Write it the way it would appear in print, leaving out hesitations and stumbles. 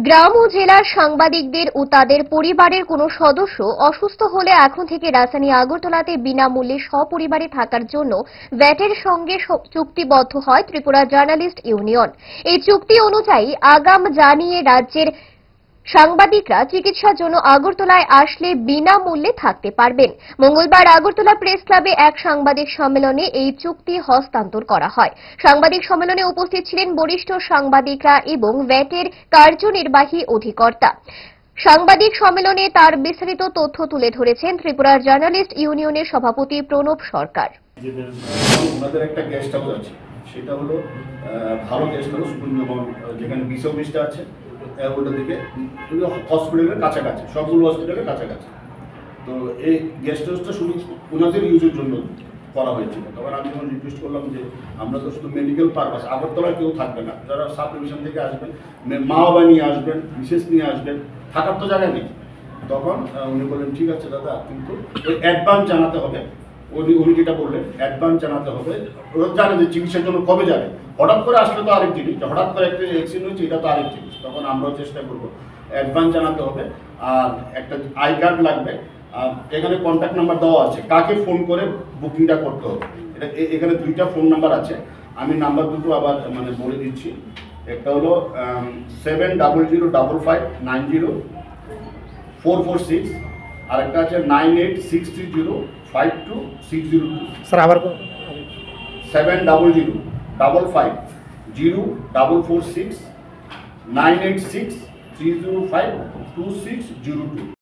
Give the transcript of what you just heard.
গ্রাম ও জেলার সাংবাদিকদের ও তাদের পরিবারের কোনো সদস্য অসুস্থ হলে এখন থেকে রাজধানী আগরতলাতে বিনামূল্যে সপরিবারে থাকার জন্য ভ্যাটের সঙ্গে চুক্তিবদ্ধ হয় ত্রিপুরা জার্নালিস্ট ইউনিয়ন। এই চুক্তি অনুযায়ী আগাম জানিয়ে রাজ্যের সাংবাদিকরা চিকিৎসার জন্য আগরতলায় আসলে বিনামূল্যে থাকতে পারবেন। মঙ্গলবার আগরতলা প্রেস ক্লাবে এক সাংবাদিক সম্মেলনে এই চুক্তি হস্তান্তর করা হয়। সাংবাদিক সম্মেলনে উপস্থিত ছিলেন বরিষ্ঠ সাংবাদিকরা এবং ভ্যাটের কার্যনির্বাহী অধিকর্তা। সাংবাদিক সম্মেলনে তার বিস্তারিত তথ্য তুলে ধরেছেন ত্রিপুরার জার্নালিস্ট ইউনিয়নের সভাপতি প্রণব সরকার। আমাদের একটা গেস্ট হাউস আছে, সেটা হলো ভালো গেস্ট হাউস, যেখানে 20-20টা আছে। ওটা দিকে হসপিটালের কাছাকাছি, সবগুলো হসপিটালের কাছাকাছি। তো এই গেস্ট হাউসটা শুধু ওনাদের ইউজের জন্য করা হয়েছিল। তখন আমি যখন রিকোয়েস্ট করলাম যে আমরা তো শুধু মেডিকেল পারপাস, আগরতলায় কেউ থাকবে না, যারা সাব ডিভিশন থেকে আসবেন, মা বাবা নিয়ে আসবেন, বিশেষ নিয়ে আসবেন, থাকার তো জায়গা নেই। তখন উনি বললেন ঠিক আছে দাদা, কিন্তু ওই অ্যাডভান্স জানাতে হবে। উনি যেটা বললেন অ্যাডভান্স জানাতে হবে। ওরা জানে যে চিকিৎসার জন্য কবে যাবে, হঠাৎ করে আসলে তো আরেক জিনিস, হঠাৎ করে একটা অ্যাক্সিডেন্ট হয়েছে এটা তো আরেক জিনিস। তখন আমরাও চেষ্টা করবো, অ্যাডভান্স জানাতে হবে। আর একটা আই কার্ড লাগবে। আর এখানে কন্ট্যাক্ট নাম্বার দেওয়া আছে, কাকে ফোন করে বুকিংটা করতে হবে। এটা এখানে 2টা ফোন নাম্বার আছে, আমি নাম্বার দুটো আবার বলে দিচ্ছি। একটা হলো 7005590446, আর একটা আছে 9863052602। স্যার আবার 700550446986305262।